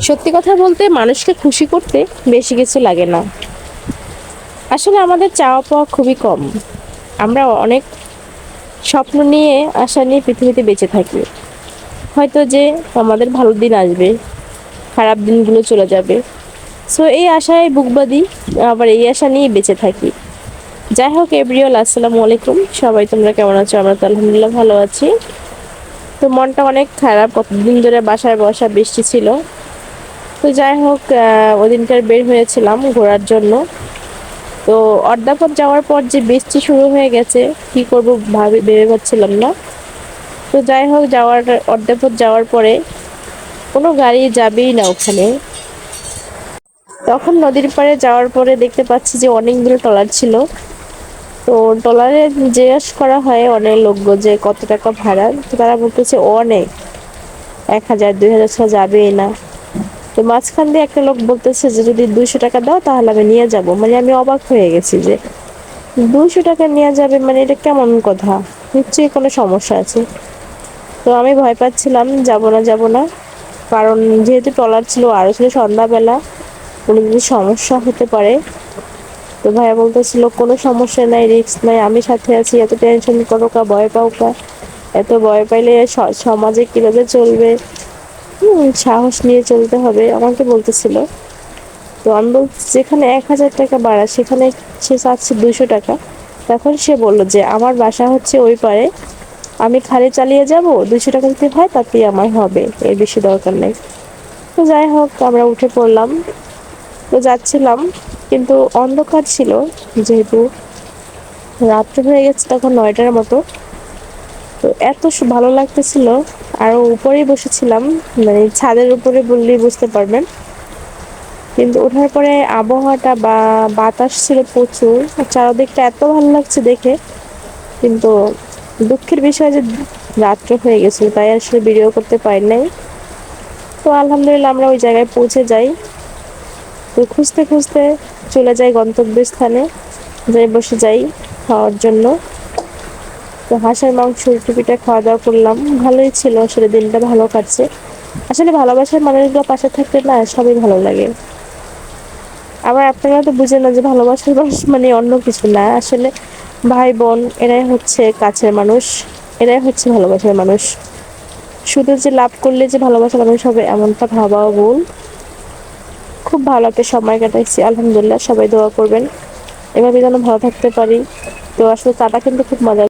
সত্যি কথা বলতে মানুষকে খুশি করতে বেশি কিছু লাগে না। আসলে আমাদের চাওয়া পাওয়া খুবই কম। আমরা অনেক স্বপ্ন নিয়ে আশা নিয়ে পৃথিবীতে বেঁচে থাকি। হয়তো যে আমাদের ভালো দিন আসবে, খারাপ দিনগুলো চলে যাবে। সো এই আশায় বুক বাঁধি, আবার এই আশা নিয়েই বেঁচে থাকি। যাই হোক এভরিওয়াল, আসসালামু আলাইকুম। সবাই তোমরা কেমন আছো? আমরা তো আলহামদুলিল্লাহ ভালো আছি। তো মনটা অনেক খারাপ, কতদিন ধরে বাসায় বসা, বৃষ্টি ছিল। তো যাই হোক ওদিনকার বের হয়েছিলাম ঘোরার জন্য। তো অর্ধাপথ যাওয়ার পর যে বৃষ্টি শুরু হয়ে গেছে, কি করব ভেবে পাচ্ছিলাম না। তো যাই হোক অর্ধাপথ যাওয়ার পরে কোনো গাড়ি যাবেই না ওখানে। তখন নদীর পাড়ে যাওয়ার পরে দেখতে পাচ্ছি যে অনেকগুলো ট্রলার ছিল। তো ট্রলারে জিজ্ঞেস করা হয় অনেক লোকজন যে কত টাকা ভাড়া, তো তারা বলতেছে অনেক, 1,000 2,000 ছাড়া যাবেই না। তো মাঝখান দিয়ে একটা লোক বলতেছে যে যদি 200 টাকা দাও তাহলে আমি নিয়ে যাব। মানে আমি অবাক হয়ে গেছি যে 200 টাকা নিয়ে যাবে, মানে এটা কেমন কথা, নিশ্চয়ই কোনো সমস্যা আছে। তো আমি ভয় পাচ্ছিলাম, যাব না, কারণ যেহেতু ট্রলার ছিল আরো ছিল সন্ধ্যাবেলা, কোনো যদি সমস্যা হতে পারে। তো ভাইয়া বলতেছিল কোনো সমস্যা নাই, রিস্ক নাই, আমি সাথে আছি, এত টেনশন করো কা, ভয় পাও কা, এত ভয় পাইলে সমাজে কিভাবে চলবে, সাহস নিয়ে চলতে হবে আমাকে বলতেছিল। তো আমি বলছি যেখানে 1,000 টাকা ভাড়া সেখানে সে চাচ্ছে 200 টাকা। তখন সে বলল যে আমার বাসা হচ্ছে ওই পারে, আমি খালি চালিয়ে যাব, 200 টাকা যদি হয় তাতেই আমার হবে, এর বেশি দরকার নেই। তো যাই হোক আমরা উঠে পড়লাম। তো যাচ্ছিলাম, কিন্তু অন্ধকার ছিল, যেহেতু রাত্র হয়ে গেছে তখন 9টার মতো। তো এত ভালো লাগতেছিল, আর উপরেই বসেছিলাম, মানে ছাদের উপরে বললেই বুঝতে পারবেন। কিন্তু ওঠার পরে আবহাওয়াটা বা বাতাস ছিল প্রচুর, চারদিকটা এত ভালো লাগছে দেখে। কিন্তু দুঃখের বিষয় যে রাত্র হয়ে গেছিল, তাই আসলে ভিডিও করতে পারি নাই। তো আলহামদুলিল্লাহ আমরা ওই জায়গায় পৌঁছে যাই। তো খুঁজতে খুঁজতে চলে যাই গন্তব্যস্থানে, যাই বসে যাই খাওয়ার জন্য। তো হাঁসের মাংস টুপিটা খাওয়া দাওয়া করলাম, ভালোই ছিল, আসলে দিনটা ভালো কাটছে। আসলে ভালোবাসার মানুষগুলো পাশে থাকলে না সবই ভালো লাগে। আবার আপনারা তো বুঝেন না যে ভালোবাসার মানুষ মানে অন্য কিছু না, আসলে ভাই বোন এরাই হচ্ছে কাছের মানুষ, এরাই হচ্ছে ভালোবাসার মানুষ। শুধু যে লাভ করলে যে ভালোবাসার মানুষ হবে এমনটা ভাবাও ভুল। খুব ভালো একটা সময় কাটাইছি আলহামদুলিল্লাহ, সবাই দোয়া করবেন এভাবে যেন ভালো থাকতে পারি। তো আসলে চাটা কিন্তু খুব মজা।